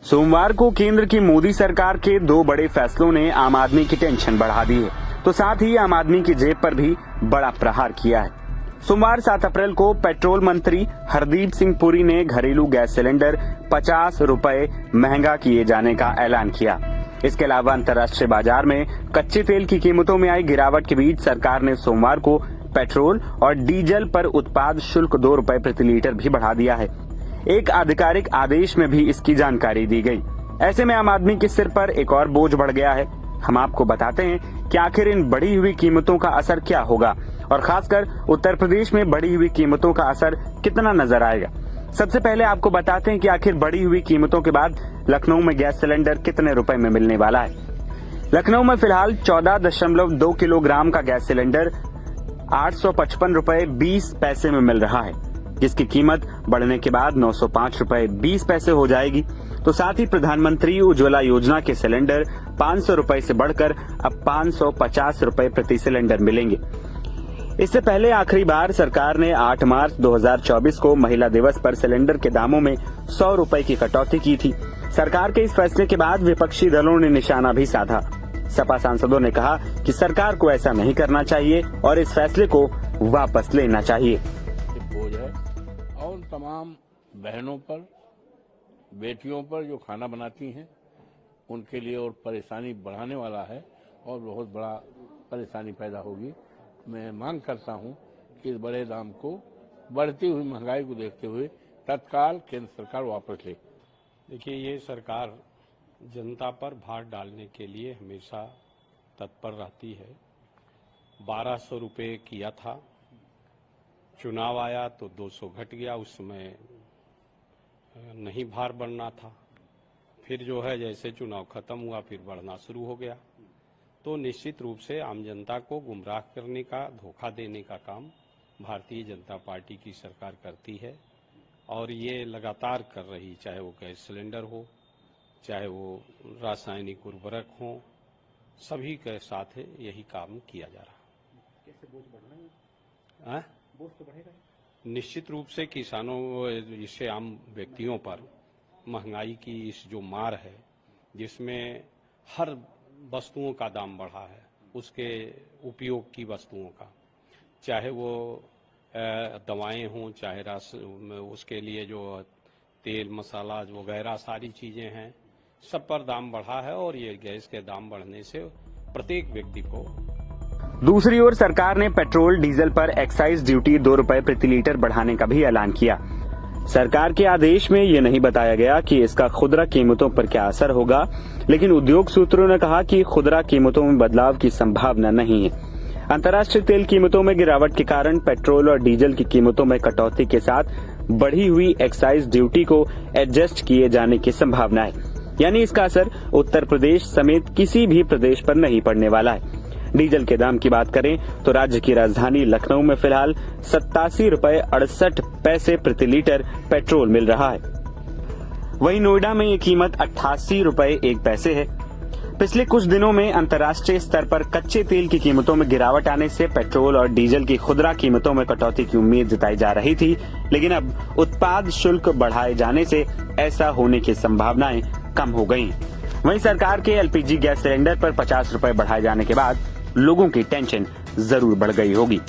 सोमवार को केंद्र की मोदी सरकार के दो बड़े फैसलों ने आम आदमी की टेंशन बढ़ा दी है, तो साथ ही आम आदमी की जेब पर भी बड़ा प्रहार किया है। सोमवार 7 अप्रैल को पेट्रोल मंत्री हरदीप सिंह पुरी ने घरेलू गैस सिलेंडर 50 रुपए महंगा किए जाने का ऐलान किया। इसके अलावा अंतर्राष्ट्रीय बाजार में कच्चे तेल की कीमतों में आई गिरावट के बीच सरकार ने सोमवार को पेट्रोल और डीजल पर उत्पाद शुल्क 2 रुपए प्रति लीटर भी बढ़ा दिया है। एक आधिकारिक आदेश में भी इसकी जानकारी दी गई। ऐसे में आम आदमी के सिर पर एक और बोझ बढ़ गया है। हम आपको बताते हैं कि आखिर इन बढ़ी हुई कीमतों का असर क्या होगा और खासकर उत्तर प्रदेश में बढ़ी हुई कीमतों का असर कितना नजर आएगा। सबसे पहले आपको बताते हैं कि आखिर बढ़ी हुई कीमतों के बाद लखनऊ में गैस सिलेंडर कितने रुपए में मिलने वाला है। लखनऊ में फिलहाल 14.2 किलोग्राम का गैस सिलेंडर 855 रुपए 20 पैसे में मिल रहा है, जिसकी कीमत बढ़ने के बाद 905 रुपए 20 पैसे हो जाएगी। तो साथ ही प्रधानमंत्री उज्ज्वला योजना के सिलेंडर 500 रुपए से बढ़कर अब 550 रुपए प्रति सिलेंडर मिलेंगे। इससे पहले आखिरी बार सरकार ने 8 मार्च 2024 को महिला दिवस पर सिलेंडर के दामों में 100 रुपए की कटौती की थी। सरकार के इस फैसले के बाद विपक्षी दलों ने निशाना भी साधा। सपा सांसदों ने कहा कि सरकार को ऐसा नहीं करना चाहिए और इस फैसले को वापस लेना चाहिए। बोझ है और तमाम बहनों पर, बेटियों पर जो खाना बनाती हैं उनके लिए और परेशानी बढ़ाने वाला है और बहुत बड़ा परेशानी पैदा होगी। मैं मांग करता हूं कि इस बड़े दाम को, बढ़ती हुई महंगाई को देखते हुए तत्काल केंद्र सरकार वापस ले। देखिए, ये सरकार जनता पर भार डालने के लिए हमेशा तत्पर रहती है। 1200 रुपये किया था, चुनाव आया तो 200 घट गया। उस समय नहीं भार बढ़ना था, फिर जो है जैसे चुनाव खत्म हुआ फिर बढ़ना शुरू हो गया। तो निश्चित रूप से आम जनता को गुमराह करने का, धोखा देने का काम भारतीय जनता पार्टी की सरकार करती है और ये लगातार कर रही, चाहे वो गैस सिलेंडर हो, चाहे वो रासायनिक उर्वरक हो, सभी के साथ यही काम किया जा रहा है। कैसे बोझ बढ़ रहा है? बोझ तो बढ़ेगा। निश्चित रूप से किसानों, इससे आम व्यक्तियों पर महंगाई की इस जो मार है, जिसमें हर वस्तुओं का दाम बढ़ा है, उसके उपयोग की वस्तुओं का, चाहे वो दवाएं हों, चाहे उसके लिए जो तेल मसाला वगैरह सारी चीजें हैं, सब पर दाम बढ़ा है और ये गैस के दाम बढ़ने से प्रत्येक व्यक्ति को। दूसरी ओर सरकार ने पेट्रोल डीजल पर एक्साइज ड्यूटी 2 रुपए प्रति लीटर बढ़ाने का भी ऐलान किया। सरकार के आदेश में ये नहीं बताया गया कि इसका खुदरा कीमतों पर क्या असर होगा, लेकिन उद्योग सूत्रों ने कहा कि खुदरा कीमतों में बदलाव की संभावना नहीं है। अंतर्राष्ट्रीय तेल कीमतों में गिरावट के कारण पेट्रोल और डीजल की कीमतों में कटौती के साथ बढ़ी हुई एक्साइज ड्यूटी को एडजस्ट किए जाने की संभावना है, यानी इसका असर उत्तर प्रदेश समेत किसी भी प्रदेश पर नहीं पड़ने वाला है। डीजल के दाम की बात करें तो राज्य की राजधानी लखनऊ में फिलहाल 87 रुपए 68 पैसे प्रति लीटर पेट्रोल मिल रहा है। वहीं नोएडा में ये कीमत 88 रुपए 1 पैसे है। पिछले कुछ दिनों में अंतर्राष्ट्रीय स्तर पर कच्चे तेल की कीमतों में गिरावट आने से पेट्रोल और डीजल की खुदरा कीमतों में कटौती की उम्मीद जताई जा रही थी, लेकिन अब उत्पाद शुल्क बढ़ाए जाने से ऐसा होने की संभावनाएं कम हो गयी। वहीं सरकार के एलपीजी गैस सिलेंडर पर 50 रुपए बढ़ाए जाने के बाद लोगों की टेंशन जरूर बढ़ गई होगी।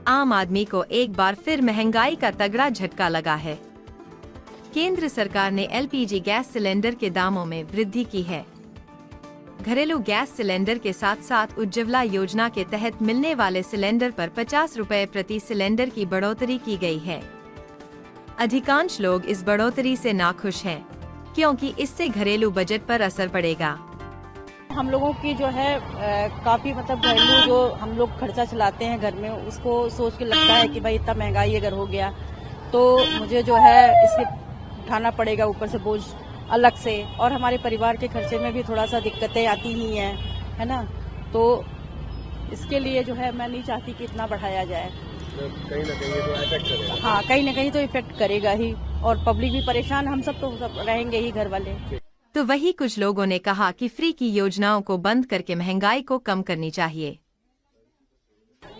आम आदमी को एक बार फिर महंगाई का तगड़ा झटका लगा है। केंद्र सरकार ने एलपीजी गैस सिलेंडर के दामों में वृद्धि की है। घरेलू गैस सिलेंडर के साथ साथ उज्ज्वला योजना के तहत मिलने वाले सिलेंडर पर 50 रुपए प्रति सिलेंडर की बढ़ोतरी की गई है। अधिकांश लोग इस बढ़ोतरी से नाखुश हैं, क्योंकि इससे घरेलू बजट पर असर पड़ेगा। हम लोगों की जो है काफी मतलब घरेलू जो हम लोग खर्चा चलाते हैं घर में, उसको सोच के लगता है कि भाई इतना महंगाई अगर हो गया तो मुझे जो है इससे उठाना पड़ेगा ऊपर से बोझ अलग से, और हमारे परिवार के खर्चे में भी थोड़ा सा दिक्कतें आती ही हैं, है ना। तो इसके लिए जो है मैं नहीं चाहती कि इतना बढ़ाया जाए। कहीं ना कहीं तो इफेक्ट करेगा। हाँ, कहीं ना कहीं तो इफेक्ट करेगा ही, और पब्लिक भी परेशान, हम सब तो सब रहेंगे ही घर वाले। तो वही कुछ लोगों ने कहा कि फ्री की योजनाओं को बंद करके महंगाई को कम करनी चाहिए।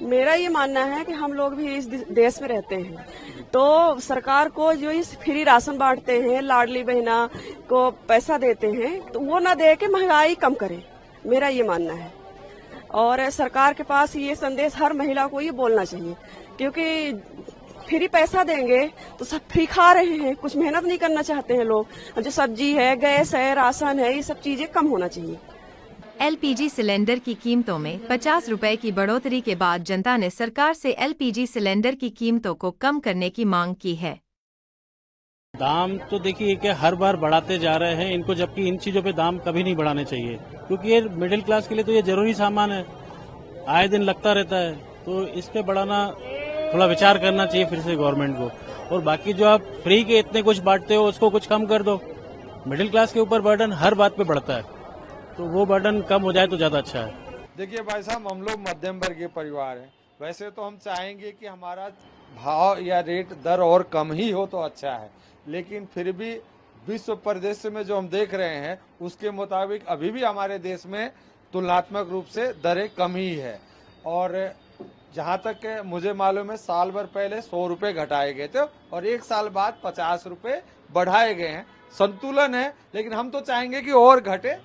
मेरा ये मानना है कि हम लोग भी इस देश में रहते हैं, तो सरकार को जो इस फ्री राशन बांटते हैं, लाडली बहना को पैसा देते हैं, तो वो ना दे के महंगाई कम करे, मेरा ये मानना है। और सरकार के पास ये संदेश हर महिला को ये बोलना चाहिए, क्योंकि फ्री पैसा देंगे तो सब फ्री खा रहे हैं, कुछ मेहनत नहीं करना चाहते हैं लोग। जो सब्जी है, गैस है, राशन है, ये सब चीजें कम होना चाहिए। एलपीजी सिलेंडर की कीमतों में 50 रुपए की बढ़ोतरी के बाद जनता ने सरकार से एलपीजी सिलेंडर की कीमतों को कम करने की मांग की है। दाम तो देखिए कि हर बार बढ़ाते जा रहे हैं इनको, जबकि इन चीजों पे दाम कभी नहीं बढ़ाने चाहिए, क्योंकि ये मिडिल क्लास के लिए तो ये जरूरी सामान है, आए दिन लगता रहता है। तो इस पे बढ़ाना थोड़ा विचार करना चाहिए फिर से गवर्नमेंट को। और बाकी जो आप फ्री के इतने कुछ बांटते हो उसको कुछ कम कर दो। मिडिल क्लास के ऊपर बर्डन हर बात पे बढ़ता है, तो वो बर्डन कम हो जाए तो ज्यादा अच्छा है। देखिए भाई साहब, हम लोग मध्यम वर्गीय परिवार हैं। वैसे तो हम चाहेंगे कि हमारा भाव या रेट दर और कम ही हो तो अच्छा है, लेकिन फिर भी विश्व परिदृश्य में जो हम देख रहे हैं उसके मुताबिक अभी भी हमारे देश में तुलनात्मक रूप से दरें कम ही है। और जहाँ तक मुझे मालूम है, साल भर पहले 100 रुपये घटाए गए थे और एक साल बाद 50 रुपये बढ़ाए गए हैं। संतुलन है, लेकिन हम तो चाहेंगे कि और घटे।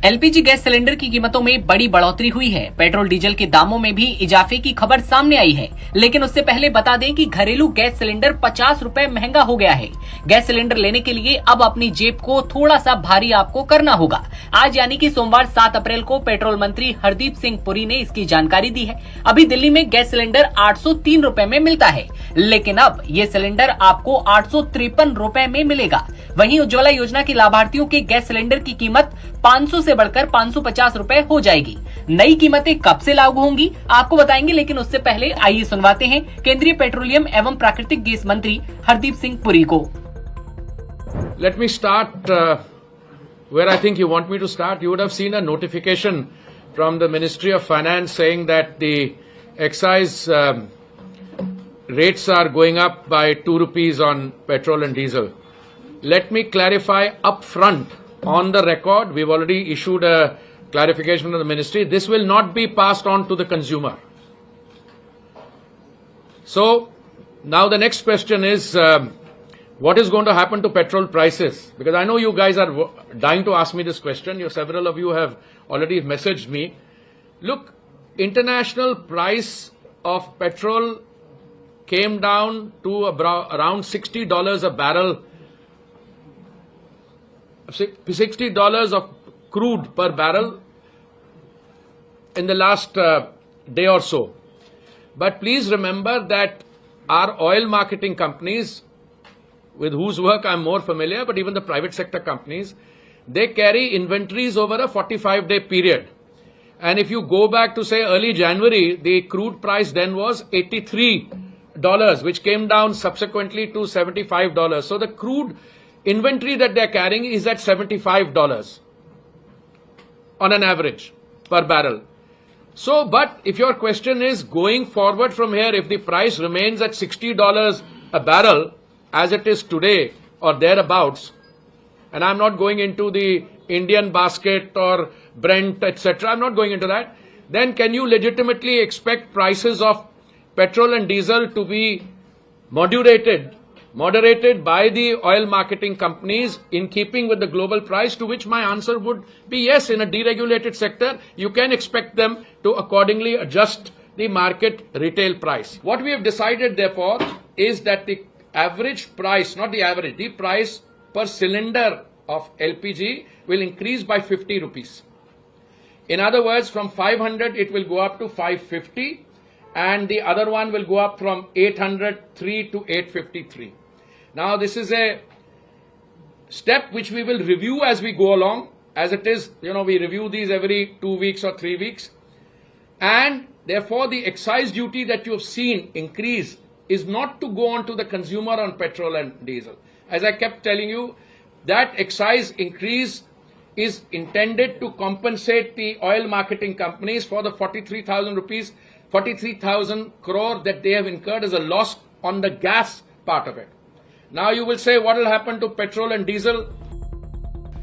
एलपीजी गैस सिलेंडर की कीमतों में बड़ी बढ़ोतरी हुई है। पेट्रोल डीजल के दामों में भी इजाफे की खबर सामने आई है, लेकिन उससे पहले बता दें कि घरेलू गैस सिलेंडर 50 रुपए महंगा हो गया है। गैस सिलेंडर लेने के लिए अब अपनी जेब को थोड़ा सा भारी आपको करना होगा। आज यानी कि सोमवार 7 अप्रैल को पेट्रोल मंत्री हरदीप सिंह पुरी ने इसकी जानकारी दी है। अभी दिल्ली में गैस सिलेंडर 803 रुपए में मिलता है, लेकिन अब ये सिलेंडर आपको 853 रुपए में मिलेगा। वहीं उज्ज्वला योजना के लाभार्थियों के गैस सिलेंडर की कीमत 500 से बढ़कर 550 रुपए हो जाएगी। नई कीमतें कब से लागू होंगी आपको बताएंगे, लेकिन उससे पहले आइए सुनवाते हैं केंद्रीय पेट्रोलियम एवं प्राकृतिक गैस मंत्री हरदीप सिंह पुरी को। Let me start where I think you want me to start. You would have seen a notification from the Ministry of Finance saying that the excise rates are going up by 2 rupees on petrol and diesel. Let me clarify up front on the record. We've already issued a clarification from the ministry. This will not be passed on to the consumer. So now the next question is, what is going to happen to petrol prices? Because I know you guys are dying to ask me this question. Several of you have already messaged me. Look, international price of petrol came down to around $60 a barrel, $60 of crude per barrel in the last day or so. But please remember that our oil marketing companies, with whose work I'm more familiar, but even the private sector companies, they carry inventories over a 45-day period. And if you go back to say early January, the crude price then was $83, which came down subsequently to $75. So the crude inventory that they're carrying is at $75 on an average per barrel. So, but if your question is going forward from here, if the price remains at $60 a barrel as it is today or thereabouts, and I'm not going into the Indian basket or Brent, etc., I'm not going into that, then can you legitimately expect prices of petrol and diesel to be moderated by the oil marketing companies in keeping with the global price? To which my answer would be yes. In a deregulated sector, you can expect them to accordingly adjust the market retail price. What we have decided, therefore, is that the average price, not the average, the price per cylinder of LPG will increase by 50 rupees. In other words, from 500 it will go up to 550, and the other one will go up from 803 to 853. Now, this is a step which we will review as we go along. As it is, we review these every 2 weeks or 3 weeks. And Therefore, the excise duty that you have seen increase is not to go on to the consumer on petrol and diesel. As I kept telling you, that excise increase is intended to compensate the oil marketing companies for the 43,000 crore that they have incurred as a loss on the gas part of it. Now you will say, what will happen to petrol and diesel?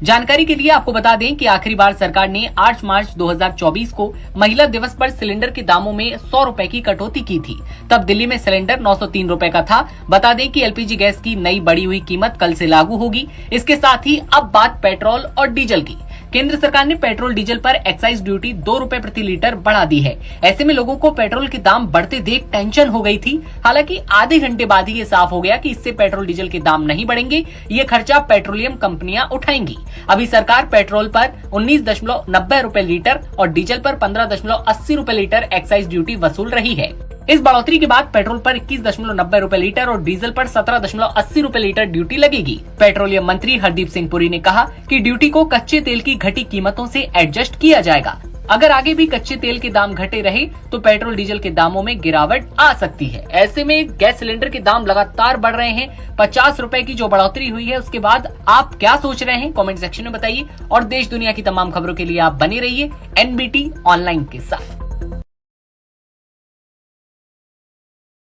जानकारी के लिए आपको बता दें कि आखिरी बार सरकार ने 8 मार्च 2024 को महिला दिवस पर सिलेंडर के दामों में 100 रुपए की कटौती की थी। तब दिल्ली में सिलेंडर 903 रुपए का था। बता दें कि एलपीजी गैस की नई बढ़ी हुई कीमत कल से लागू होगी। इसके साथ ही अब बात पेट्रोल और डीजल की। केंद्र सरकार ने पेट्रोल डीजल पर एक्साइज ड्यूटी 2 रुपए प्रति लीटर बढ़ा दी है। ऐसे में लोगों को पेट्रोल के दाम बढ़ते देख टेंशन हो गई थी। हालांकि आधे घंटे बाद ही ये साफ हो गया कि इससे पेट्रोल डीजल के दाम नहीं बढ़ेंगे, ये खर्चा पेट्रोलियम कंपनियां उठाएंगी। अभी सरकार पेट्रोल पर 19.90 रुपए लीटर और डीजल पर 15.80 रुपए लीटर एक्साइज ड्यूटी वसूल रही है। इस बढ़ोतरी के बाद पेट्रोल पर 21.90 रुपए लीटर और डीजल पर 17.80 रुपए लीटर ड्यूटी लगेगी। पेट्रोलियम मंत्री हरदीप सिंह पुरी ने कहा कि ड्यूटी को कच्चे तेल की घटी कीमतों से एडजस्ट किया जाएगा। अगर आगे भी कच्चे तेल के दाम घटे रहे तो पेट्रोल डीजल के दामों में गिरावट आ सकती है। ऐसे में गैस सिलेंडर के दाम लगातार बढ़ रहे हैं। 50 रुपए की जो बढ़ोतरी हुई है उसके बाद आप क्या सोच रहे हैं, कमेंट सेक्शन में बताइए। और देश दुनिया की तमाम खबरों के लिए आप बने रहिए NBT ऑनलाइन के साथ।